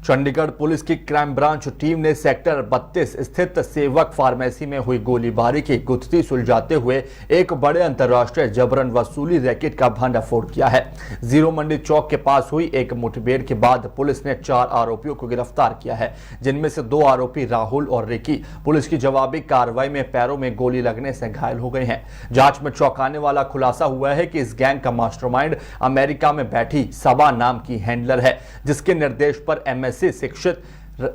Chandigarh police की crime branch team ने sector 32 स्थित सेवक फार्मेसी में हुई गोलीबारी की गुत्थी सुलझाते हुए एक बड़े अंतर्राष्ट्रीय जबरन वसूली रैकेट का भंडाफोड़ किया है। जीरो मंडी चौक के पास हुई एक मुठभेड़ के बाद पुलिस ने 4 आरोपियों को गिरफ्तार किया है, जिनमें से 2 आरोपी राहुल और रिकी पुलिस की जवाबी कार्रवाई में पैरों में गोली लगने से घायल हो गए हैं। जांच में चौंकाने वाला खुलासा हुआ है कि इस गैंग का मास्टरमाइंड अमेरिका में बैठी सबा नाम की हैंडलर है, जिसके निर्देश पर एमएससी शिक्षित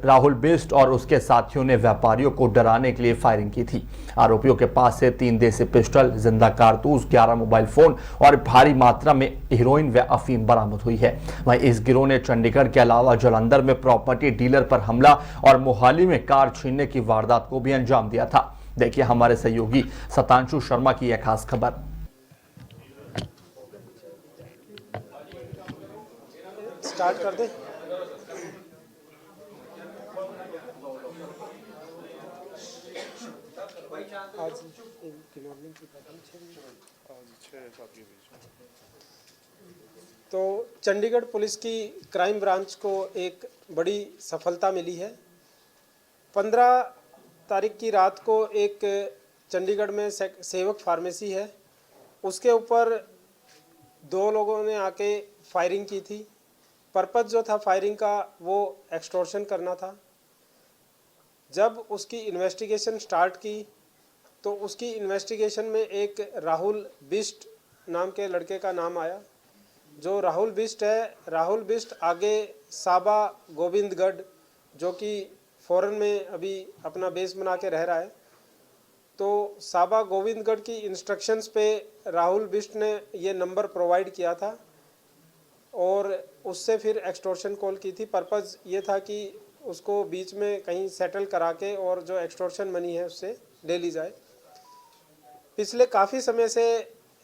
राहुल बिष्ट और उसके साथियों ने व्यापारियों को डराने के लिए फायरिंग की थी। आरोपियों के पास से 3 देसी पिस्टल, जिंदा कारतूस, 11 मोबाइल फोन और भारी मात्रा में हेरोइन व अफीम बरामद हुई है। वहीं इस गिरोह ने चंडीगढ़ के अलावा जालंधर में प्रॉपर्टी डीलर पर हमला और मोहाली में कार छीनने की वारदात को भी अंजाम दिया था। देखिए हमारे सहयोगी सतांशु शर्मा की यह खास खबर। स्टार्ट कर दे। आज तो चंडीगढ़ पुलिस की क्राइम ब्रांच को एक बड़ी सफलता मिली है। 15 तारीख की रात को एक चंडीगढ़ में सेवक फार्मेसी है, उसके ऊपर 2 लोगों ने आके फायरिंग की थी। पर्पस जो था फायरिंग का वो एक्सटॉर्शन करना था। जब उसकी इन्वेस्टिगेशन स्टार्ट की तो उसकी इन्वेस्टिगेशन में एक राहुल बिष्ट नाम के लड़के का नाम आया। जो राहुल बिष्ट है, राहुल बिष्ट आगे साबा गोविंदगढ़, जो कि फॉरेन में अभी अपना बेस बना के रह रहा है, तो साबा गोविंदगढ़ की इंस्ट्रक्शंस पे राहुल बिष्ट ने ये नंबर प्रोवाइड किया था और उससे फिर एक्सटॉर्शन कॉल की थी। पर्पज़ ये था कि उसको बीच में कहीं सेटल करा के और जो एक्सटॉर्शन मनी है उससे ले ली जाए। पिछले काफ़ी समय से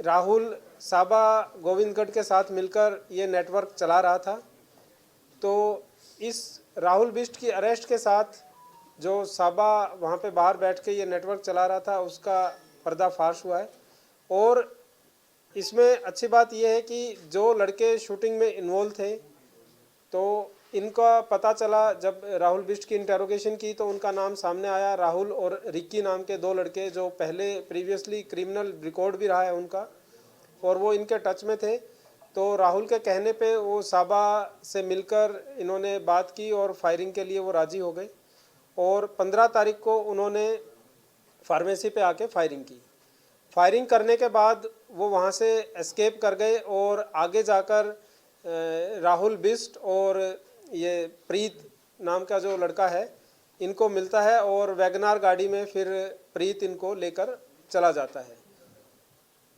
राहुल साबा गोविंदगढ़ के साथ मिलकर ये नेटवर्क चला रहा था। तो इस राहुल बिष्ट की अरेस्ट के साथ जो साबा वहाँ पे बाहर बैठ के ये नेटवर्क चला रहा था उसका पर्दाफाश हुआ है। और इसमें अच्छी बात यह है कि जो लड़के शूटिंग में इन्वॉल्व थे तो इनका पता चला, जब राहुल बिष्ट की इंटेरोगेशन की तो उनका नाम सामने आया। राहुल और रिक्की नाम के 2 लड़के जो पहले प्रीवियसली क्रिमिनल रिकॉर्ड भी रहा है उनका, और वो इनके टच में थे। तो राहुल के कहने पे वो साबा से मिलकर इन्होंने बात की और फायरिंग के लिए वो राज़ी हो गए और 15 तारीख को उन्होंने फार्मेसी पे आके फायरिंग की। फायरिंग करने के बाद वो वहाँ से एस्केप कर गए और आगे जाकर राहुल बिष्ट और ये प्रीत नाम का जो लड़का है इनको मिलता है और वैगनार गाड़ी में फिर प्रीत इनको लेकर चला जाता है।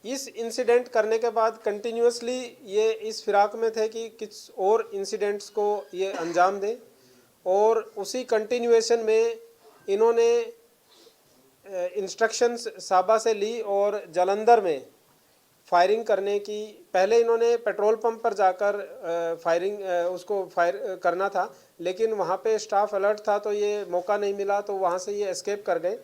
इस इंसिडेंट करने के बाद कंटिन्यूसली ये इस फिराक में थे कि कुछ और इंसिडेंट्स को ये अंजाम दें, और उसी कंटिन्यूएशन में इन्होंने इंस्ट्रक्शंस साबा से ली और जालंधर में फायरिंग करने की। पहले इन्होंने पेट्रोल पंप पर जाकर उसको फायर करना था, लेकिन वहाँ पे स्टाफ अलर्ट था तो ये मौका नहीं मिला, तो वहाँ से ये एस्केप कर गए।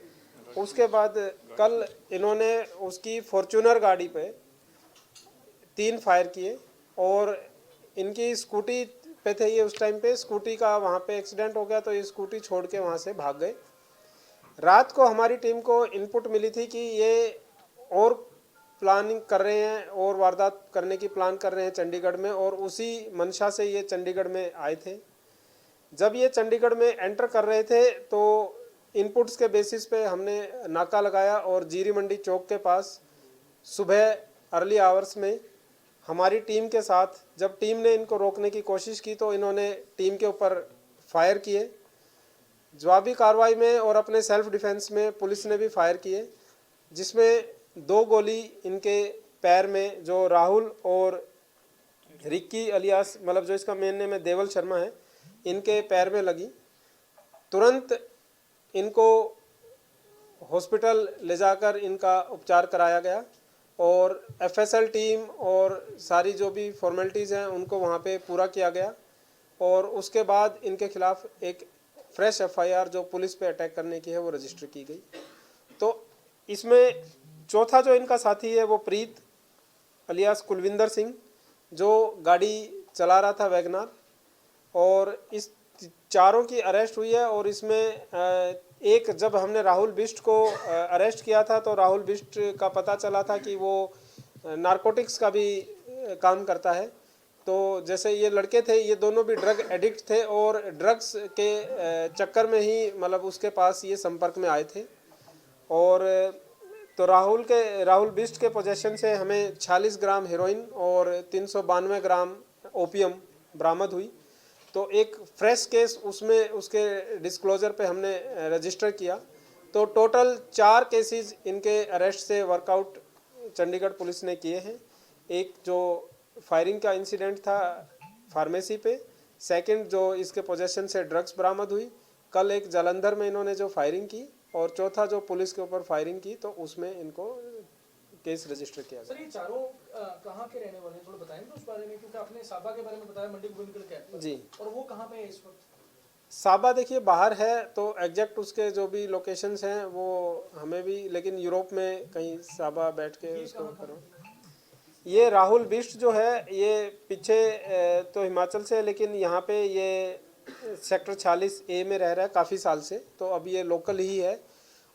उसके बाद कल इन्होंने उसकी फॉर्च्यूनर गाड़ी पे 3 फायर किए और इनकी स्कूटी पे थे ये उस टाइम पे। स्कूटी का वहाँ पे एक्सीडेंट हो गया तो ये स्कूटी छोड़ के वहाँ से भाग गए। रात को हमारी टीम को इनपुट मिली थी कि ये और प्लानिंग कर रहे हैं और वारदात करने की प्लान कर रहे हैं चंडीगढ़ में, और उसी मंशा से ये चंडीगढ़ में आए थे। जब ये चंडीगढ़ में एंटर कर रहे थे तो इनपुट्स के बेसिस पे हमने नाका लगाया और जीरी मंडी चौक के पास सुबह अर्ली आवर्स में हमारी टीम के साथ जब टीम ने इनको रोकने की कोशिश की तो इन्होंने टीम के ऊपर फायर किए। जवाबी कार्रवाई में और अपने सेल्फ डिफेंस में पुलिस ने भी फायर किए, जिसमें 2 गोली इनके पैर में, जो राहुल और रिक्की अलियास मतलब जो इसका मेन नेम है देवल शर्मा है, इनके पैर में लगी। तुरंत इनको हॉस्पिटल ले जाकर इनका उपचार कराया गया और एफएसएल टीम और सारी जो भी फॉर्मेलिटीज़ हैं उनको वहाँ पे पूरा किया गया, और उसके बाद इनके खिलाफ एक फ्रेश एफआईआर जो पुलिस पे अटैक करने की है वो रजिस्टर की गई। तो इसमें चौथा जो इनका साथी है वो प्रीत अलियास कुलविंदर सिंह, जो गाड़ी चला रहा था वैगनार, और इस चारों की अरेस्ट हुई है और इसमें एक जब हमने राहुल बिष्ट को अरेस्ट किया था तो राहुल बिष्ट का पता चला था कि वो नारकोटिक्स का भी काम करता है। तो जैसे ये लड़के थे, ये दोनों भी ड्रग एडिक्ट थे और ड्रग्स के चक्कर में ही मतलब उसके पास ये संपर्क में आए थे। और तो राहुल बिष्ट के पोजेशन से हमें 46 ग्राम हेरोइन और 392 ग्राम ओपियम बरामद हुई। तो एक फ्रेश केस उसमें उसके डिस्क्लोजर पे हमने रजिस्टर किया। तो टोटल 4 केसेस इनके अरेस्ट से वर्कआउट चंडीगढ़ पुलिस ने किए हैं। एक जो फायरिंग का इंसिडेंट था फार्मेसी पे, सेकंड जो इसके पोजेशन से ड्रग्स बरामद हुई, कल एक जालंधर में इन्होंने जो फायरिंग की, और चौथा जो पुलिस के ऊपर फायरिंग की तो उसमें इनको केस रजिस्टर किया गया। सर ये चारों कहाँ के रहने वाले हैं, थोड़ा बताएंगे उस बारे में, क्योंकि आपने साबा के बारे में बताया मंडी गोविंदगढ़ कैंप पर, जी, और वो कहाँ पे है इस वक्त? साबा देखिए बाहर है, तो एग्जैक्ट उसके जो भी लोकेशंस हैं वो हमें भी, लेकिन यूरोप में कहीं साबा बैठ के उसको करो। ये राहुल बिष्ट जो है ये पीछे तो हिमाचल से है, लेकिन यहाँ पे ये सेक्टर 46A में रह रहा है काफ़ी साल से, तो अब ये लोकल ही है।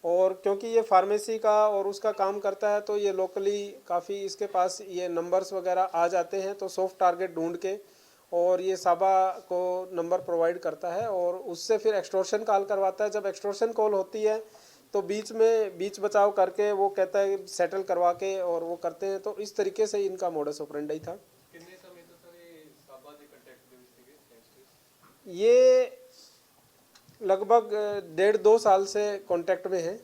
और क्योंकि ये फार्मेसी का और उसका काम करता है तो ये लोकली काफ़ी इसके पास ये नंबर्स वगैरह आ जाते हैं, तो सॉफ्ट टारगेट ढूंढ के और ये साबा को नंबर प्रोवाइड करता है और उससे फिर एक्सटॉर्शन कॉल करवाता है। जब एक्सटॉर्शन कॉल होती है तो बीच बचाव करके वो कहता है सेटल करवा के और वो करते हैं। तो इस तरीके से इनका मोडस ऑपरेंडी था। ये लगभग 1.5-2 साल से कांटेक्ट में हैं।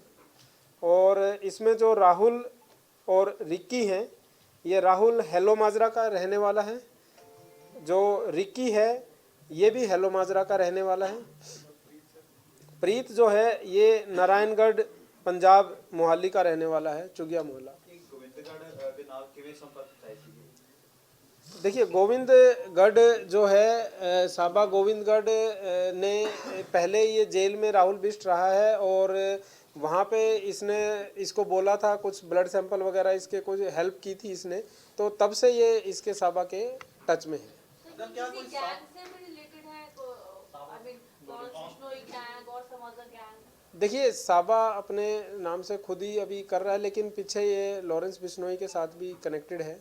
और इसमें जो राहुल और रिक्की हैं, ये राहुल हेलो माजरा का रहने वाला है, जो रिक्की है ये भी हेलो माजरा का रहने वाला है। प्रीत जो है ये नारायणगढ़ पंजाब मोहाली का रहने वाला है, चुगिया मोहल्ला। देखिए गोविंदगढ़ जो है साबा गोविंदगढ़ ने पहले ये जेल में राहुल बिष्ट रहा है और वहाँ पे इसने इसको बोला था, कुछ ब्लड सैंपल वगैरह इसके कुछ हेल्प की थी इसने, तो तब से ये इसके साबा के टच में है। देखिए साबा अपने नाम से खुद ही अभी कर रहा है, लेकिन पीछे ये लॉरेंस बिश्नोई के साथ भी कनेक्टेड है।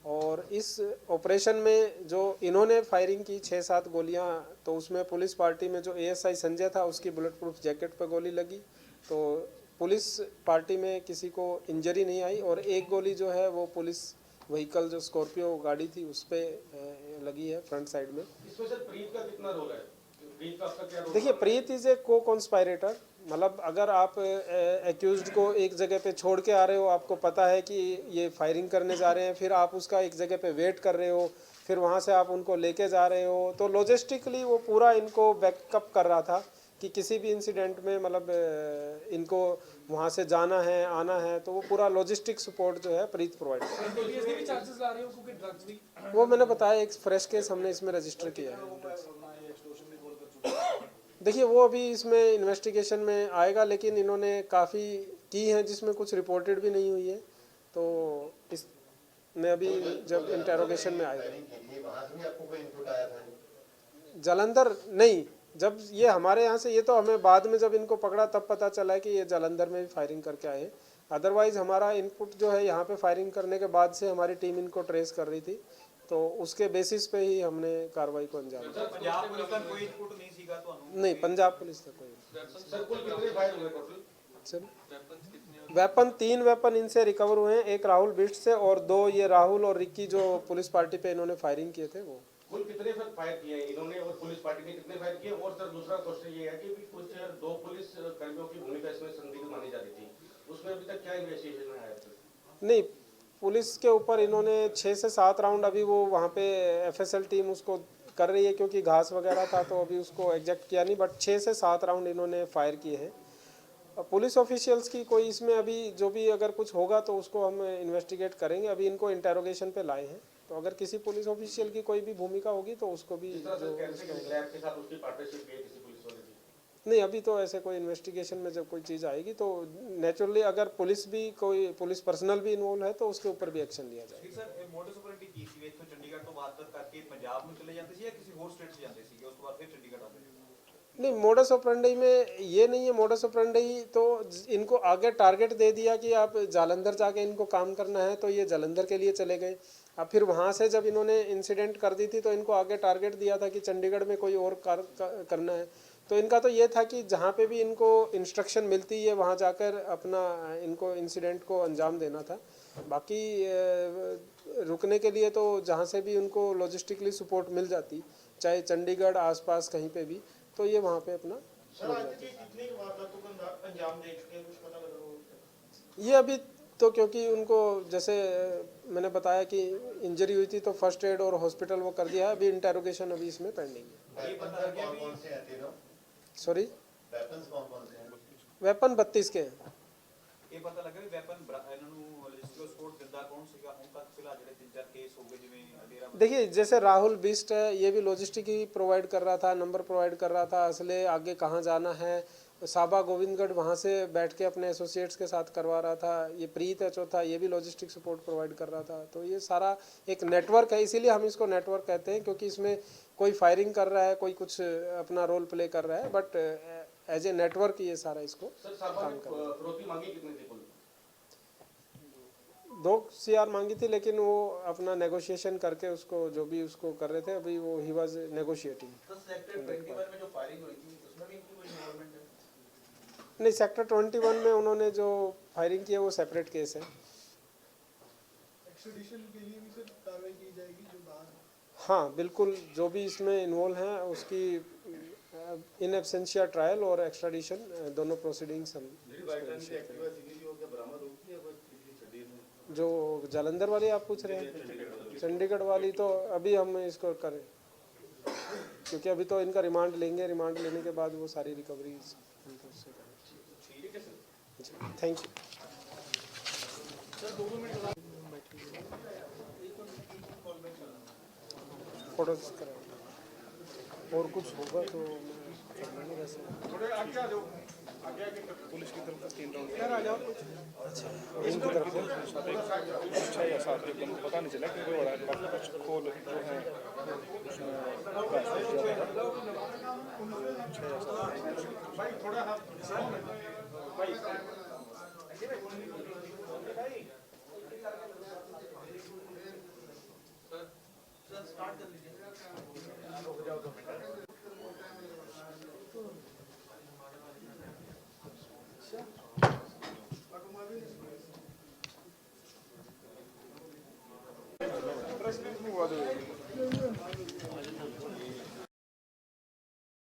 और इस ऑपरेशन में जो इन्होंने फायरिंग की 6-7 गोलियां, तो उसमें पुलिस पार्टी में जो एएसआई संजय था उसकी बुलेट प्रूफ जैकेट पर गोली लगी, तो पुलिस पार्टी में किसी को इंजरी नहीं आई। और एक गोली जो है वो पुलिस व्हीकल जो स्कॉर्पियो गाड़ी थी उस पर लगी है फ्रंट साइड में। इसमें सर प्रीत का कितना रोल है? प्रीत का आपका क्या रोल? देखिए प्रीत इज ए को कॉन्स्पायरेटर, मतलब अगर आप एक्यूज्ड को एक जगह पे छोड़ के आ रहे हो, आपको पता है कि ये फायरिंग करने जा रहे हैं, फिर आप उसका एक जगह पे वेट कर रहे हो, फिर वहाँ से आप उनको लेके जा रहे हो, तो लॉजिस्टिकली वो पूरा इनको बैकअप कर रहा था कि किसी भी इंसिडेंट में मतलब इनको वहाँ से जाना है आना है, तो वो पूरा लॉजिस्टिक सपोर्ट जो है प्रीत प्रोवाइड कर रहा पीएसडी भी चार्जेस ला रहे हो क्योंकि ड्रग्स भी है। वो मैंने बताया एक फ्रेश केस हमने इसमें रजिस्टर किया है। देखिए वो अभी इसमें इन्वेस्टिगेशन में आएगा, लेकिन इन्होंने काफ़ी की हैं जिसमें कुछ रिपोर्टेड भी नहीं हुई है, तो इसमें अभी जब इंटेरोगेशन में आएगा। जालंधर नहीं, जब ये हमारे यहाँ से, ये तो हमें बाद में जब इनको पकड़ा तब पता चला है कि ये जालंधर में भी फायरिंग करके आए। अदरवाइज हमारा इनपुट जो है यहाँ पे फायरिंग करने के बाद से हमारी टीम इनको ट्रेस कर रही थी, तो उसके बेसिस पे ही हमने कार्रवाई को अंजाम दिया। पंजाब पुलिस का कोई इनपुट नहीं सीखा तो नहीं, पंजाब पुलिस का कोई। सर कुल कितने फायर हुए टोटल? सर वेपन 3 वेपन इनसे रिकवर हुए हैं, एक राहुल बिष्ट से और 2 ये राहुल और रिक्की जो पुलिस पार्टी पे इन्होंने फायरिंग किए थे वो। कुल कितने सर फायर किए इन्होंने और पुलिस पार्टी ने कितने फायर किए? और सर दूसरा क्वेश्चन ये है कि कुछ 2 पुलिस कर्मियों की भूमिका इसमें संदिग्ध मानी जा रही थी, उसमें अभी तक क्या इन्वेस्टिगेशन में आया था? नहीं, पुलिस के ऊपर इन्होंने 6 से 7 राउंड अभी वो वहाँ पे एफएसएल टीम उसको कर रही है, क्योंकि घास वगैरह था तो अभी उसको एग्जैक्ट किया नहीं, बट 6 से 7 राउंड इन्होंने फायर किए हैं। पुलिस ऑफिशियल्स की कोई इसमें अभी जो भी अगर कुछ होगा तो उसको हम इन्वेस्टिगेट करेंगे। अभी इनको इंटेरोगेशन पे लाए हैं, तो अगर किसी पुलिस ऑफिशियल की कोई भी भूमिका होगी तो उसको भी लैब के साथ उसकी पार्टनरशिप है किसी पुलिस वाले की? नहीं, अभी तो ऐसे कोई इन्वेस्टिगेशन में जब कोई चीज़ आएगी तो नेचुरली अगर पुलिस भी कोई पुलिस पर्सनल भी इन्वॉल्व है तो उसके ऊपर भी एक्शन लिया जाएगा। सर मोडस ऑपरेंडी की ਸੀ ਇੱਥੋਂ ਚੰਡੀਗੜ੍ਹ ਤੋਂ ਬਾਅਦ ਕਰਕੇ ਪੰਜਾਬ ਨੂੰ ਚਲੇ ਜਾਂਦੇ ਸੀ ਜਾਂ ਕਿਸੇ ਹੋਰ ਸਟੇਟ 'ਚ ਜਾਂਦੇ ਸੀਗੇ ਉਸ ਤੋਂ ਬਾਅਦ ਫਿਰ ਚੰਡੀਗੜ੍ਹ ਆਉਂਦੇ ਸੀ? नहीं, मोडस ऑपरेंडी में ये नहीं है। मोडस ऑपरेंडी तो इनको आगे टारगेट दे दिया कि आप जालंधर जाके इनको काम करना है, तो ये जालंधर के लिए चले गए। अब फिर वहाँ से जब इन्होंने इंसिडेंट कर दी थी तो इनको आगे टारगेट दिया था कि चंडीगढ़ में कोई और करना है। तो इनका तो ये था कि जहाँ पे भी इनको इंस्ट्रक्शन मिलती है वहाँ जाकर अपना इनको इंसिडेंट को अंजाम देना था। बाकी रुकने के लिए तो जहाँ से भी उनको लॉजिस्टिकली सपोर्ट मिल जाती, चाहे चंडीगढ़ आसपास कहीं पे भी, तो ये वहाँ पे अपना सर, आज तक ये कितनी वारदातों को अंजाम दे चुके हैं, कुछ पता लगा हो? ये अभी तो, क्योंकि उनको जैसे मैंने बताया कि इंजरी हुई थी तो फर्स्ट एड और हॉस्पिटल वो कर दिया है। अभी इंटेरोगेशन अभी इसमें पेंडिंग है। ये पता लग गया कौन से हैं तीनों? सॉरी, वेपन्स कौन से हैं? वेपन 32 के हैं। ਇਹ ਪਤਾ ਲੱਗਾ ਵੀ ਵੈਪਨ ਇਹਨਾਂ ਨੂੰ ਰਜਿਸਟਰ ਸਪੋਰਟ ਦਿੰਦਾ ਕੌਣ ਸੀਗਾ? ਹੁਣ ਤੱਕ ਫਿਲਹਾਲ ਜਿਹੜੇ 3-4 ਕੇਸ ਹੋ ਗਏ ਜਿਵੇਂ ਡੇਰਾ देखिए, जैसे राहुल बिस्ट है, ये भी लॉजिस्टिक ही प्रोवाइड कर रहा था, नंबर प्रोवाइड कर रहा था, असले आगे कहाँ जाना है। साबा गोविंदगढ़ वहाँ से बैठ के अपने एसोसिएट्स के साथ करवा रहा था। ये प्रीत है चौथा, ये भी लॉजिस्टिक सपोर्ट प्रोवाइड कर रहा था। तो ये सारा एक नेटवर्क है, इसीलिए हम इसको नेटवर्क कहते हैं, क्योंकि इसमें कोई फायरिंग कर रहा है, कोई कुछ अपना रोल प्ले कर रहा है, बट एज ए नेटवर्क ये सारा इसको सर साहब काम कर रहा है। फिरौती मांगी कितनी थी कुल? 2 CR मांगी थी, लेकिन वो अपना नेगोशिएशन करके उसको जो भी उसको कर रहे थे, अभी वो ही वाज नेगोशिएटिंग। तो सेक्टर 21 में जो फायरिंग हुई थी उसमें भी इनकी कोई इन्वॉल्वमेंट है? नहीं, सेक्टर 21 में उन्होंने जो फायरिंग की है वो सेपरेट केस है। एक्सट्रेडिशन के लिए भी सर कार्रवाई की जाएगी जो बाहर? हाँ बिल्कुल, जो भी इसमें इन्वॉल्व हैं उसकी इन एब्सेंशिया ट्रायल और एक्स्ट्राडिशन दोनों प्रोसीडिंग्स हम जो जालंधर वाली आप पूछ रहे हैं, चंडीगढ़ वाली तो अभी हम इसको करें, क्योंकि अभी तो इनका रिमांड लेंगे, रिमांड लेने के बाद वो सारी रिकवरी करें। Thank you. फोटोज करें और कुछ होगा तो मैं वैसे पुलिस की तरफ से 3 राउंड इनकी तरफ से 6 या 7 एकदम पता नहीं चला कि कोई बड़ा बाकी कुछ खोल जो है उसमें 6 या 7 भाई थोड़ा भाई